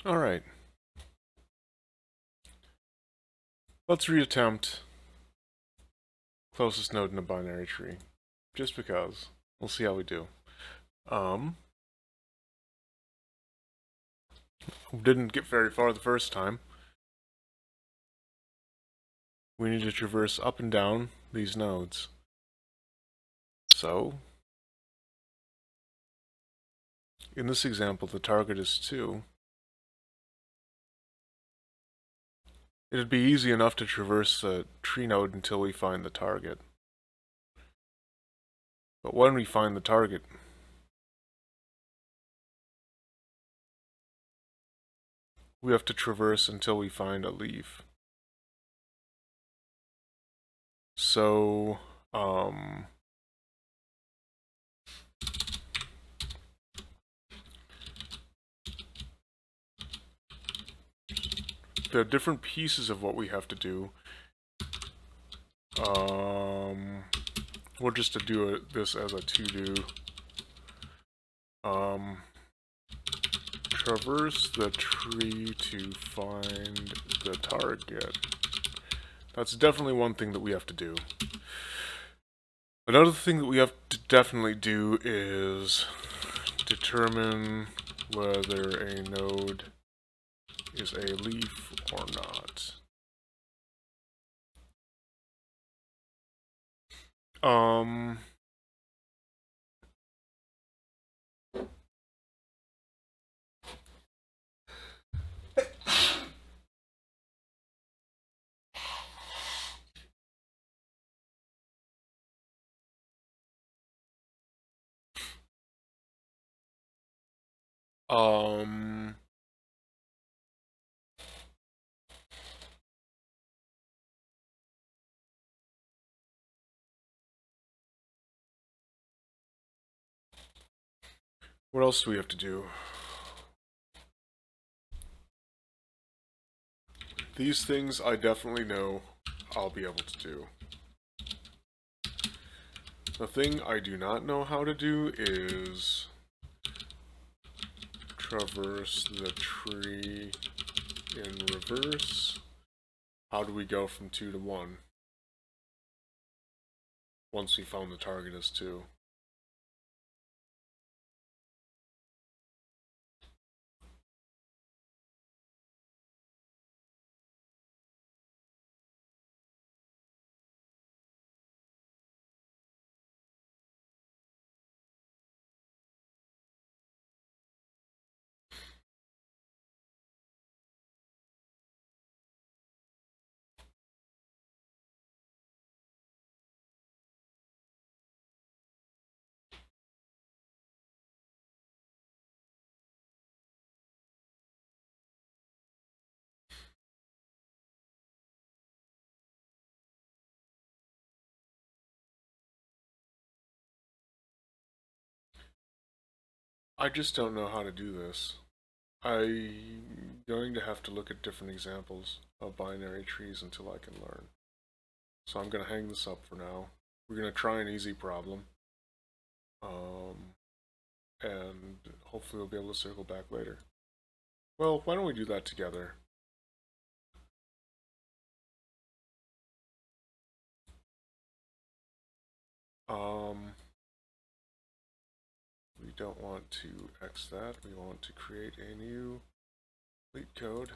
Alright, let's reattempt closest node in a binary tree. Just because. We'll see how we do. Didn't get very far the first time. We need to traverse up and down these nodes. So, in this example, the target is 2. It'd be easy enough to traverse the tree node until we find the target. But when we find the target, we have to traverse until we find a leaf. So, there are different pieces of what we have to do. We'll just do this as a to-do. Traverse the tree to find the target. That's definitely one thing that we have to do. Another thing that we have to definitely do is determine whether a node is a leaf or not. What else do we have to do? These things I definitely know I'll be able to do. The thing I do not know how to do is traverse the tree in reverse. How do we go from 2 to 1? Once we found the target as 2. I just don't know how to do this. I'm going to have to look at different examples of binary trees until I can learn. So I'm going to hang this up for now. We're going to try an easy problem. And hopefully we'll be able to circle back later. Well, why don't we do that together? We don't want to X that. We want to create a new LeetCode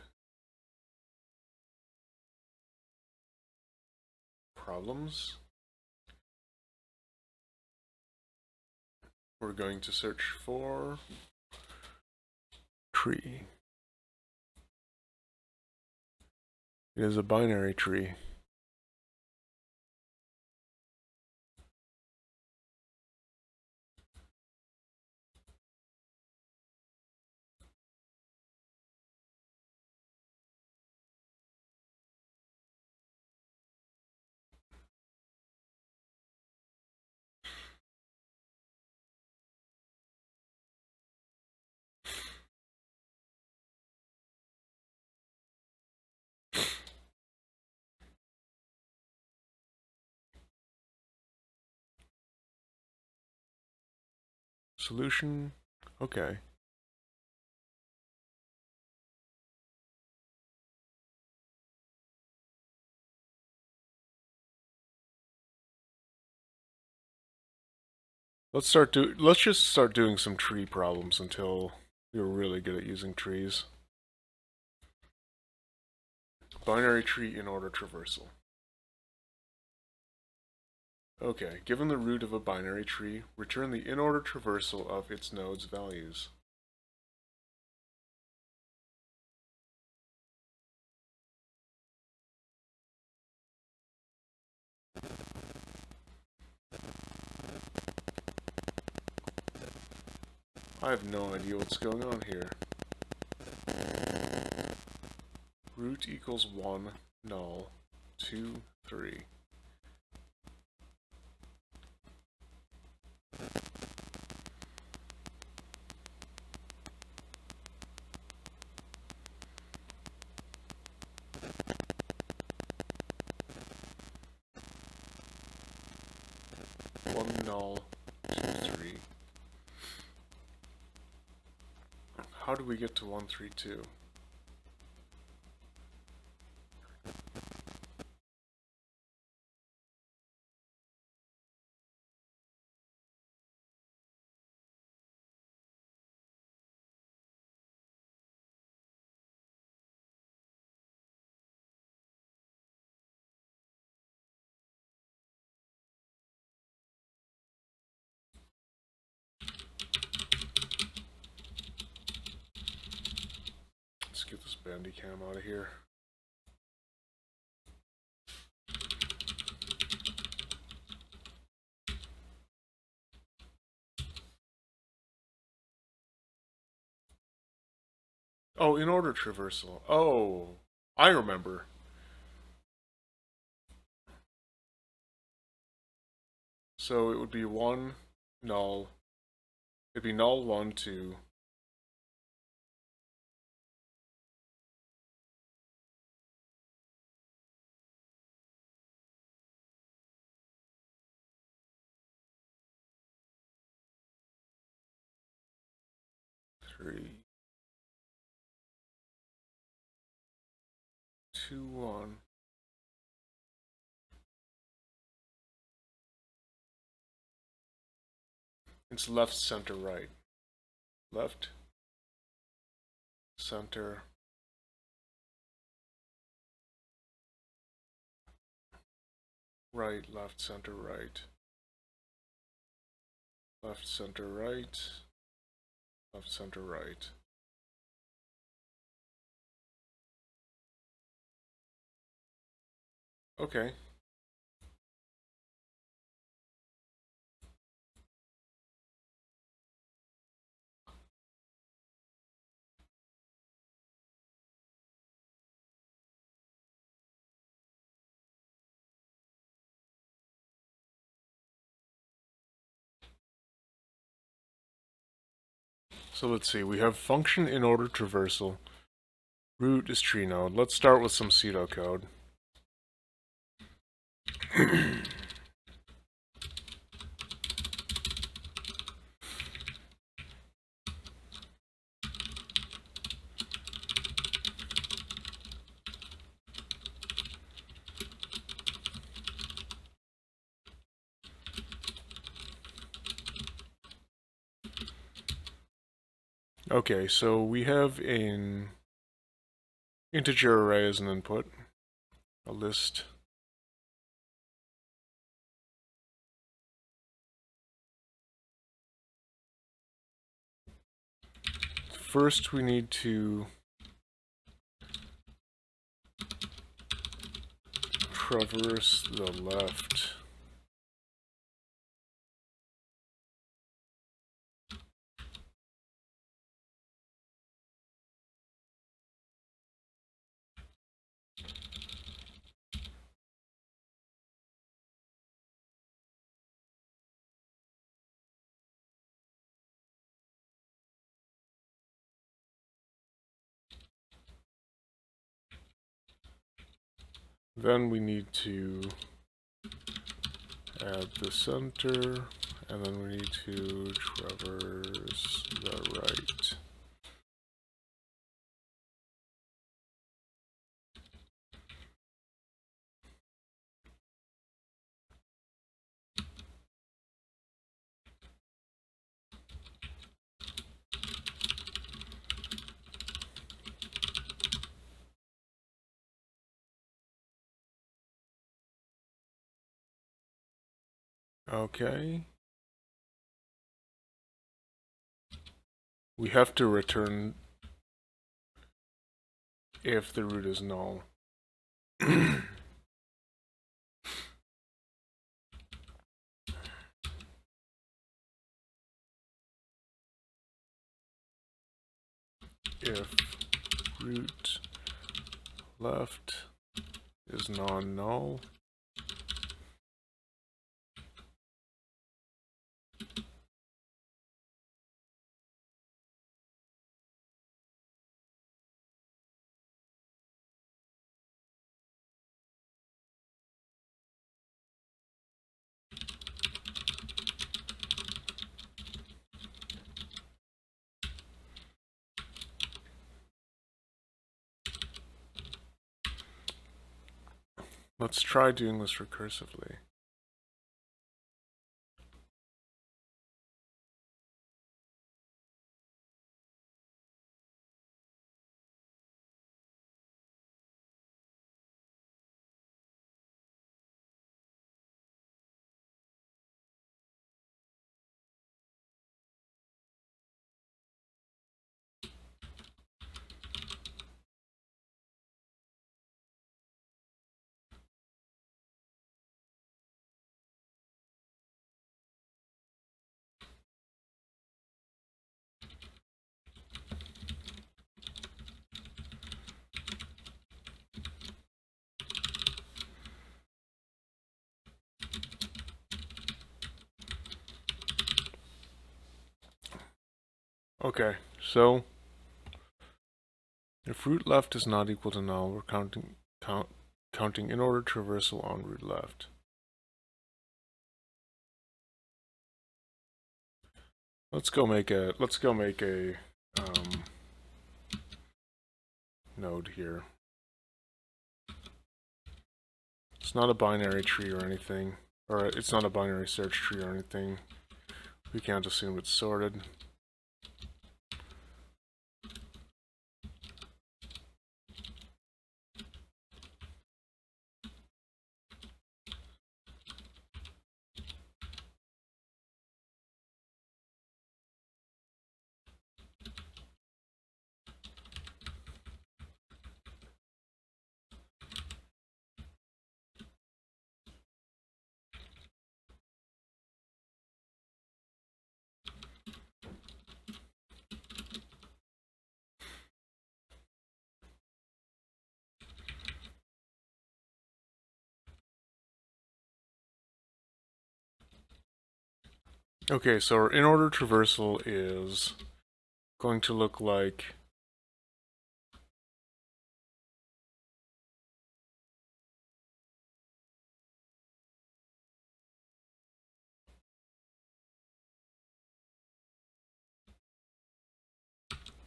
problems. We're going to search for tree. It is a binary tree. Solution, okay. Let's just start doing some tree problems until we're really good at using trees. Binary tree Inorder traversal. Okay, given the root of a binary tree, return the Inorder traversal of its nodes' values. I have no idea what's going on here. Root equals 1, null, 2, 3. One null, 2, 3. How do we get to 1, 3, 2? Let's get this Bandicam out of here. Oh, Inorder traversal. Oh, I remember. So it would be 1, null. It'd be null, 1, 2. Three, 2, 1. It's left, center, right. Left, center, right, left, center, right. Left, center, right. Left, center, right. Okay. So let's see, we have function Inorder traversal. Root is tree node. Let's start with some pseudocode. Okay, so we have an integer array as an input, a list. First, we need to traverse the left. Then we need to add the center, and then we need to traverse the right. Okay. We have to return if the root is null. If root left is non-null, let's try doing this recursively. Okay, so if root left is not equal to null, we're counting Inorder traversal on root left. Let's go make a node here. It's not a binary tree or anything, or it's not a binary search tree or anything. We can't assume it's sorted. Okay, so our Inorder traversal is going to look like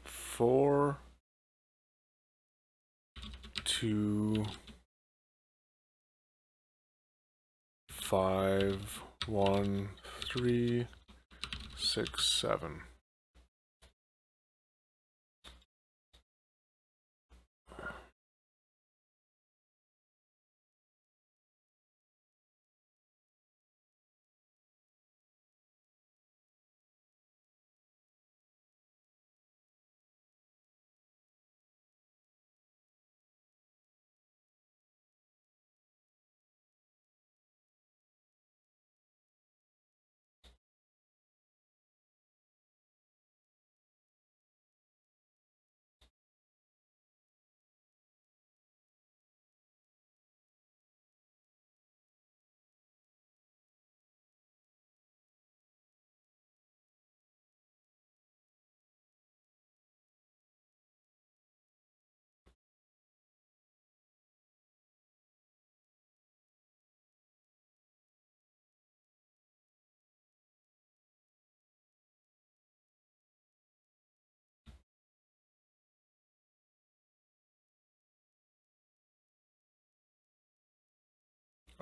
four, 2, 5, 1, 3, 6, 7.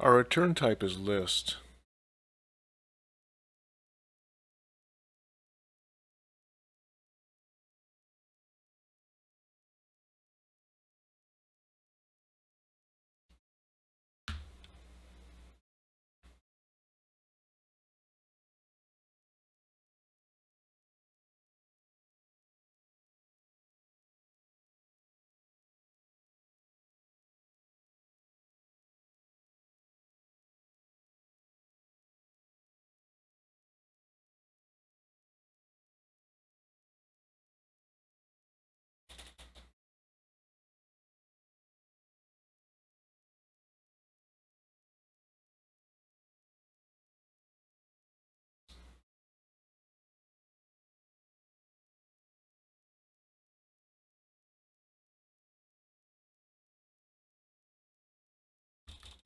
Our return type is list.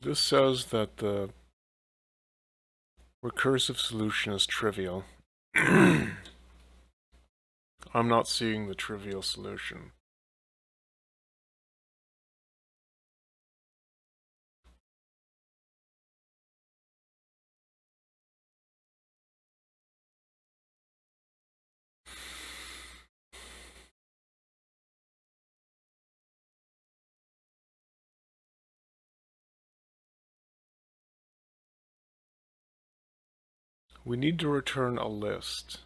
This says that the recursive solution is trivial. I'm not seeing the trivial solution. We need to return a list.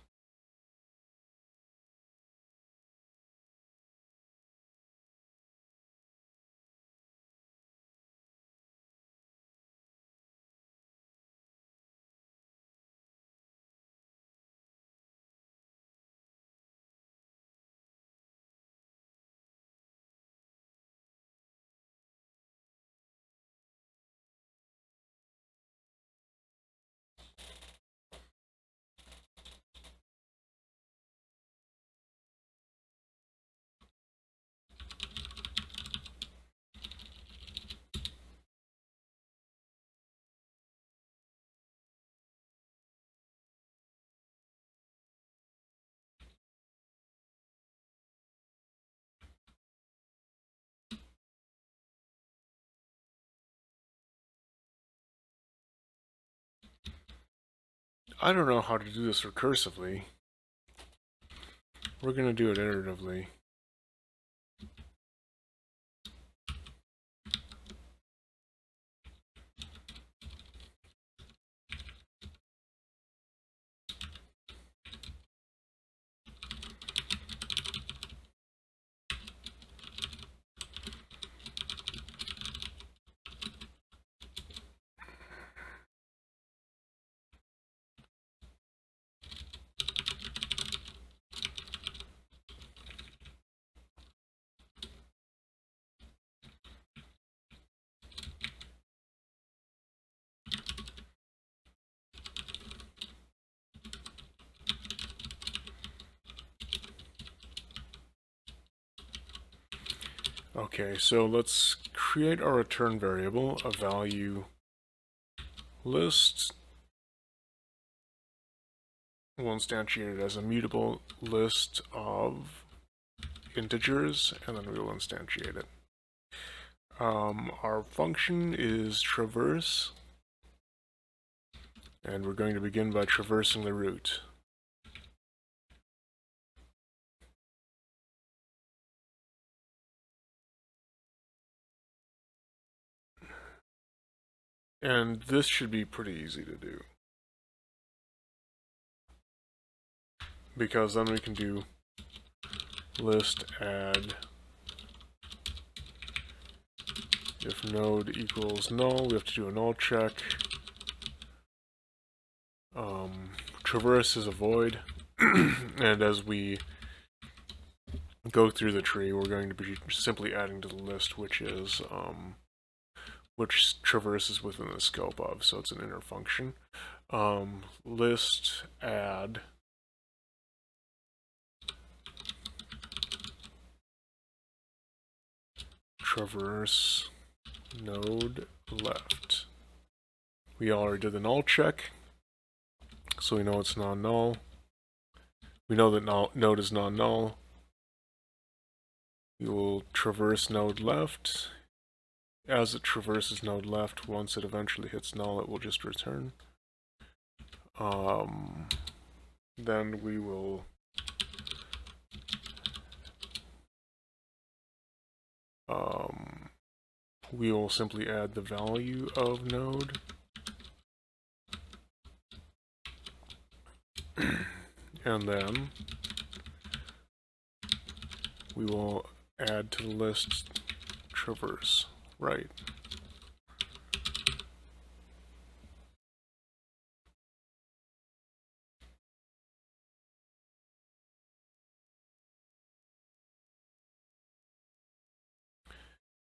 I don't know how to do this recursively. We're going to do it iteratively. Okay, so let's create our return variable, a value list. We'll instantiate it as a mutable list of integers, and then we will instantiate it. Our function is traverse, and we're going to begin by traversing the root. And this should be pretty easy to do, because then we can do list add if node equals null. We have to do a null check. Traverse is a void, and as we go through the tree, we're going to be simply adding to the list, which is which traverses within the scope of, so it's an inner function. List add traverse node left. We already did the null check, so we know it's non-null. We know that node is non-null. We will traverse node left. As it traverses node left, once it eventually hits null, it will just return. Then we will simply add the value of node. And then we will add to the list traverse right.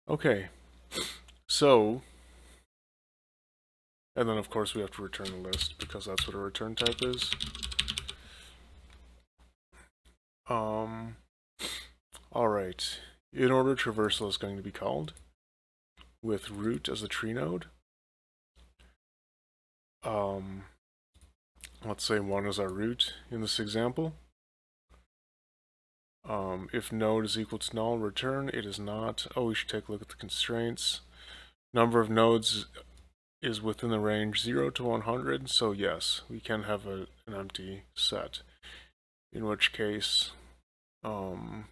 Okay, so, and then of course we have to return the list because that's what a return type is. Alright, Inorder traversal is going to be called with root as a tree node. let's say 1 is our root in this example. If node is equal to null, return. It is not. Oh, we should take a look at the constraints. Number of nodes is within the range 0 to 100, so yes, we can have an empty set. In which case, null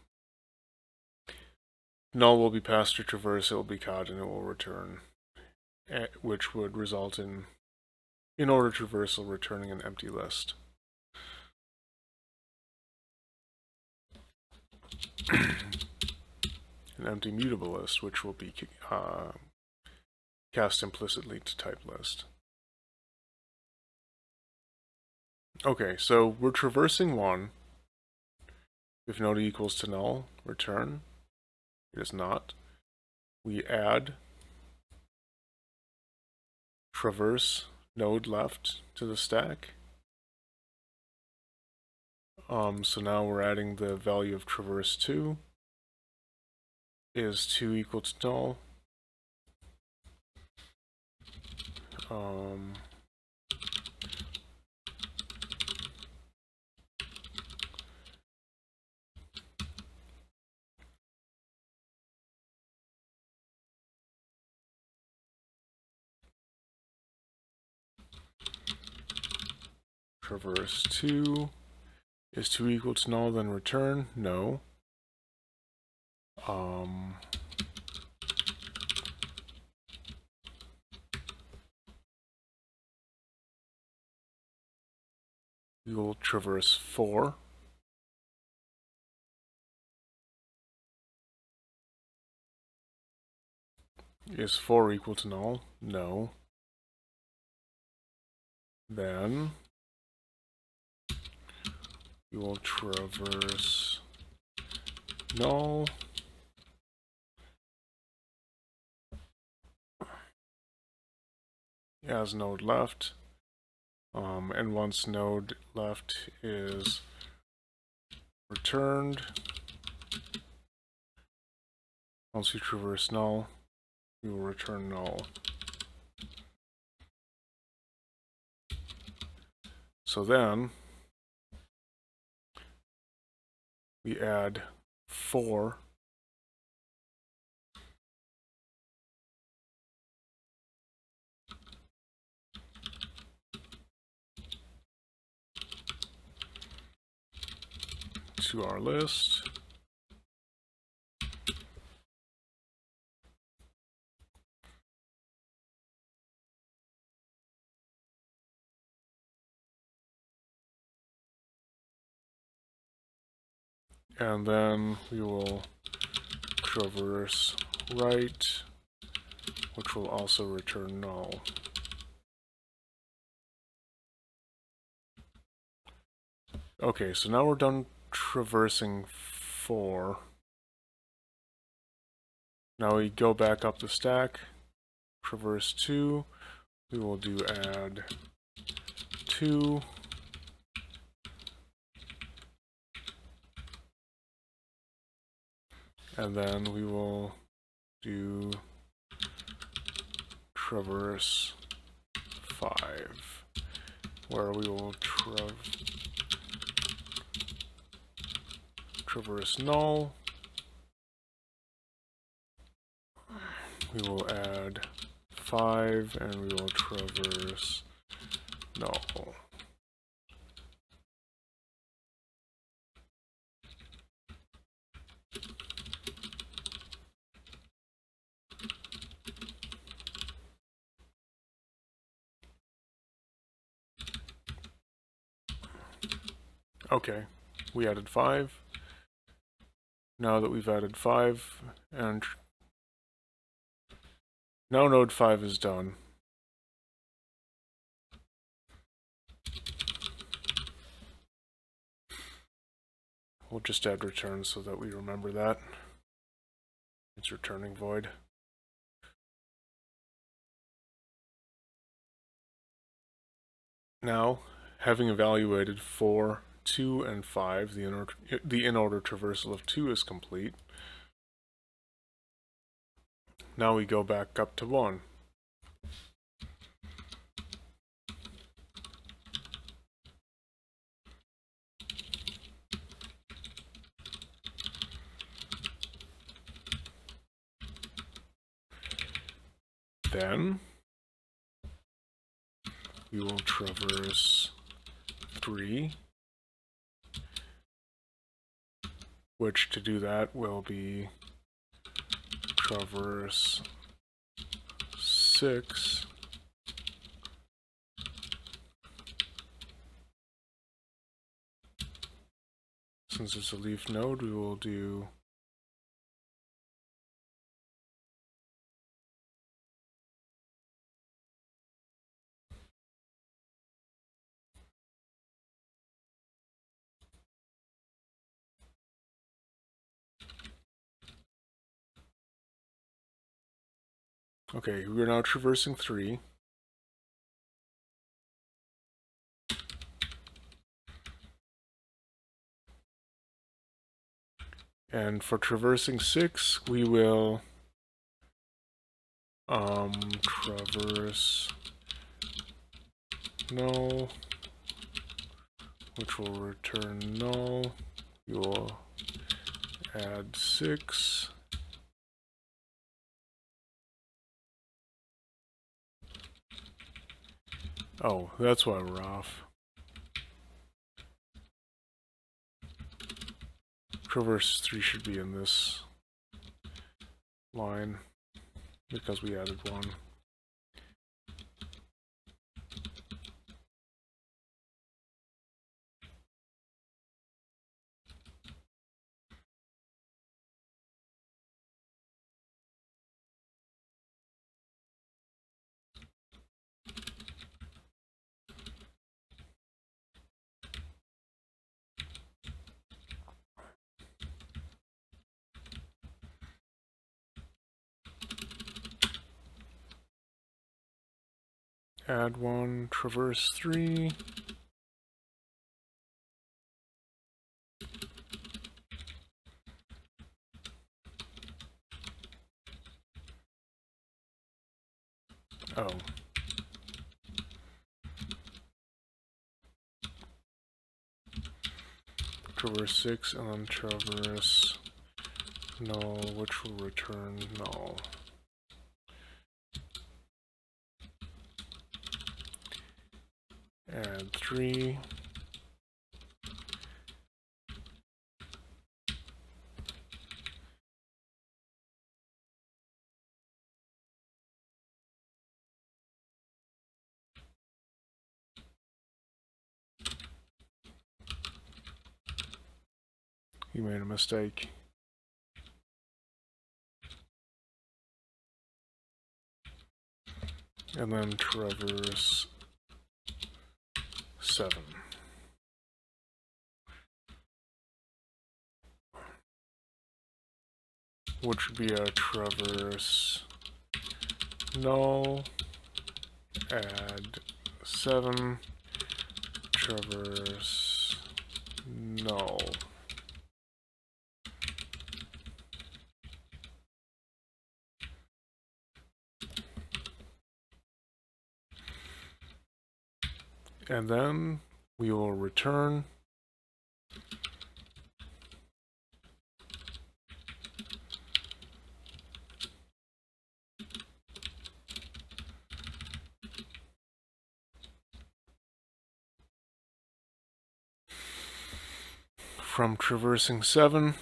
will be passed to traverse, it will be caught, and it will return, which would result in Inorder traversal returning an empty list. An empty mutable list, which will be cast implicitly to type list. Okay, so we're traversing 1. If node equals to null, return. It is not. We add traverse node left to the stack. So now we're adding the value of traverse 2 is 2 equal to null. Traverse 2 is 2 equal to null, then return, no. We will traverse 4. Is 4 equal to null? No. Then we will traverse null. As node left. And once node left is returned, once we traverse null, we will return null. So then we add 4 to our list. And then we will traverse right, which will also return null. Okay, so now we're done traversing 4. Now we go back up the stack, traverse 2, we will do add 2, and then we will do traverse 5, where we will traverse null. We will add 5, and we will traverse null. Okay, we added 5. Now that we've added 5, and now node 5 is done. We'll just add return so that we remember that. It's returning void. Now, having evaluated 4, 2, and 5, the in-order traversal of 2 is complete. Now we go back up to 1. then we will traverse 3, which to do that will be traverse 6, since it's a leaf node, we will do okay, we're now traversing 3. And for traversing 6, we will traverse null, which will return null. We will add 6. Oh, that's why we're off. Traverse 3 should be in this line because we added 1. Add 1, traverse 3. Oh. Traverse 6 and then traverse null, which will return null. Add 3. You made a mistake. And then traverse 7. Which would be a traverse null, add 7, traverse null. And then we will return from traversing 7.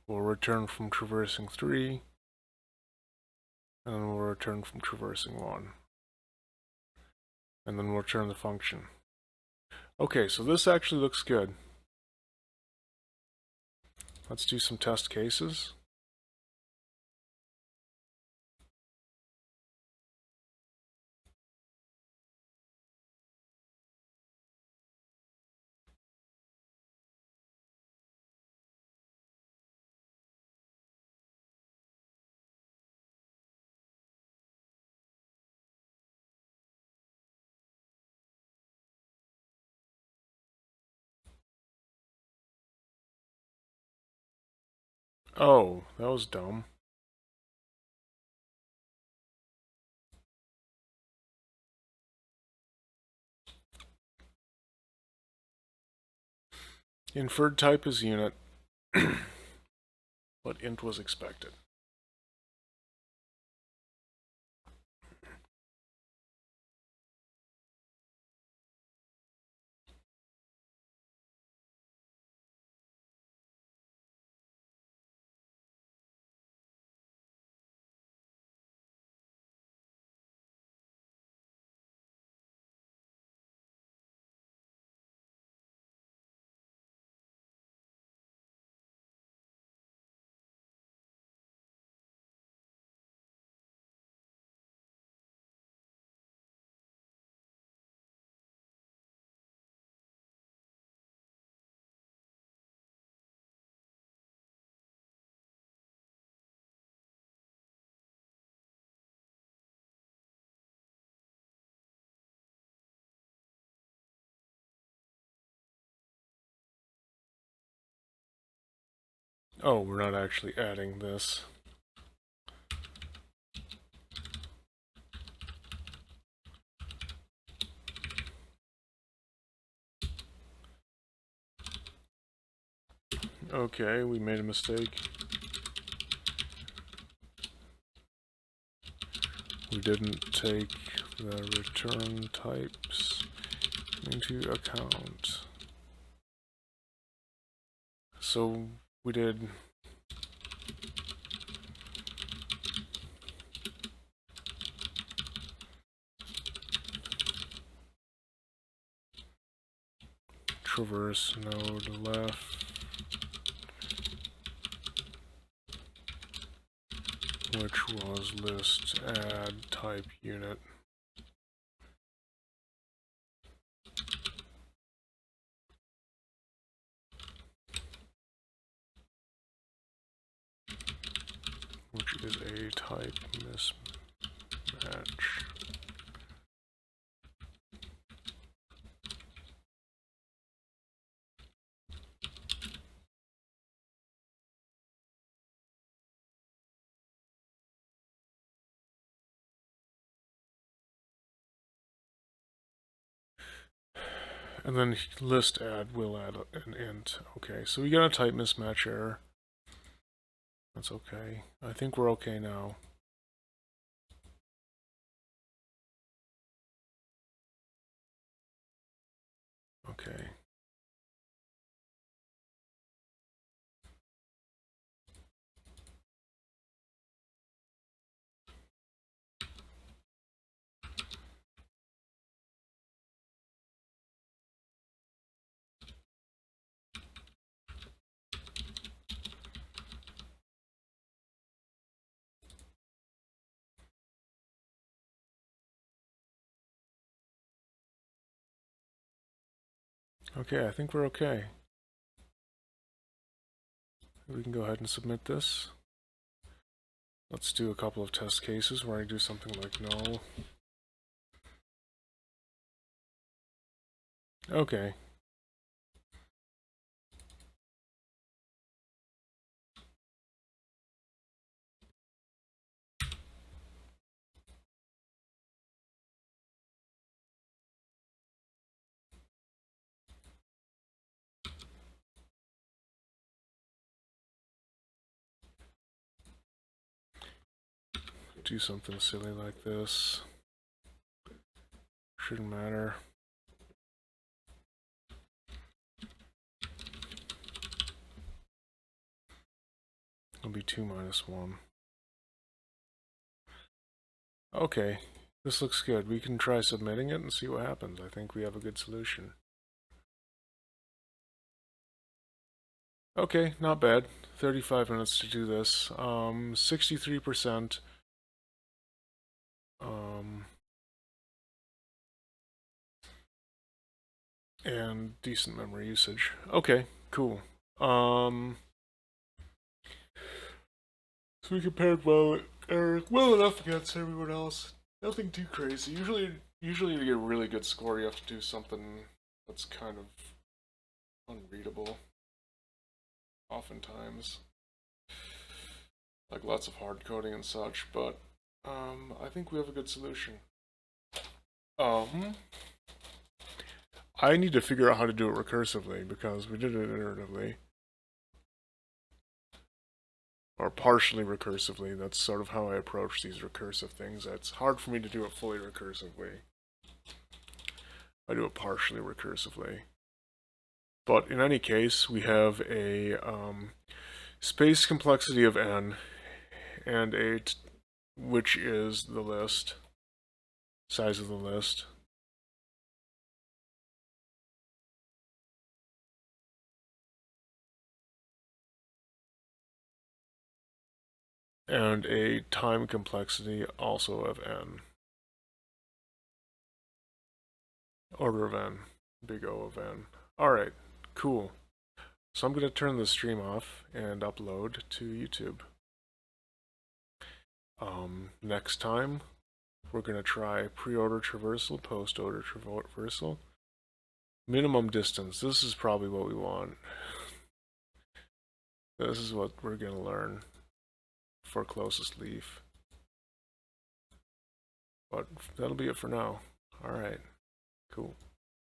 We'll return from traversing 3. And then we'll return from traversing 1. And then we'll return the function. Okay, so this actually looks good. Let's do some test cases. Oh, that was dumb. Inferred type is unit, but int was expected. Oh, we're not actually adding this. Okay, we made a mistake. We didn't take the return types into account. So we did traverse node left, which was list add type unit. Which is a type mismatch. And then list add will add an int. Okay, so we got a type mismatch error. That's okay. I think we're okay now. Okay. Okay, I think we're okay. We can go ahead and submit this. Let's do a couple of test cases where I do something like null. Okay. Do something silly like this. Shouldn't matter. It'll be 2 minus 1. Okay, this looks good. We can try submitting it and see what happens. I think we have a good solution. Okay, not bad. 35 minutes to do this. 63%. And decent memory usage. Okay, cool. So we compared well enough against everyone else. Nothing too crazy. Usually to get a really good score, you have to do something that's kind of unreadable. Oftentimes, like lots of hard coding and such. But I think we have a good solution. I need to figure out how to do it recursively because we did it iteratively. Or partially recursively. That's sort of how I approach these recursive things. It's hard for me to do it fully recursively. I do it partially recursively. But in any case, we have a space complexity of n and which is the list, size of the list. And a time complexity also of n. Order of n, big O of n. Alright, cool. So I'm going to turn the stream off and upload to YouTube. Next time, we're going to try pre-order traversal, post-order traversal. Minimum distance, this is probably what we want. This is what we're going to learn for closest leaf. But that'll be it for now. Alright, cool.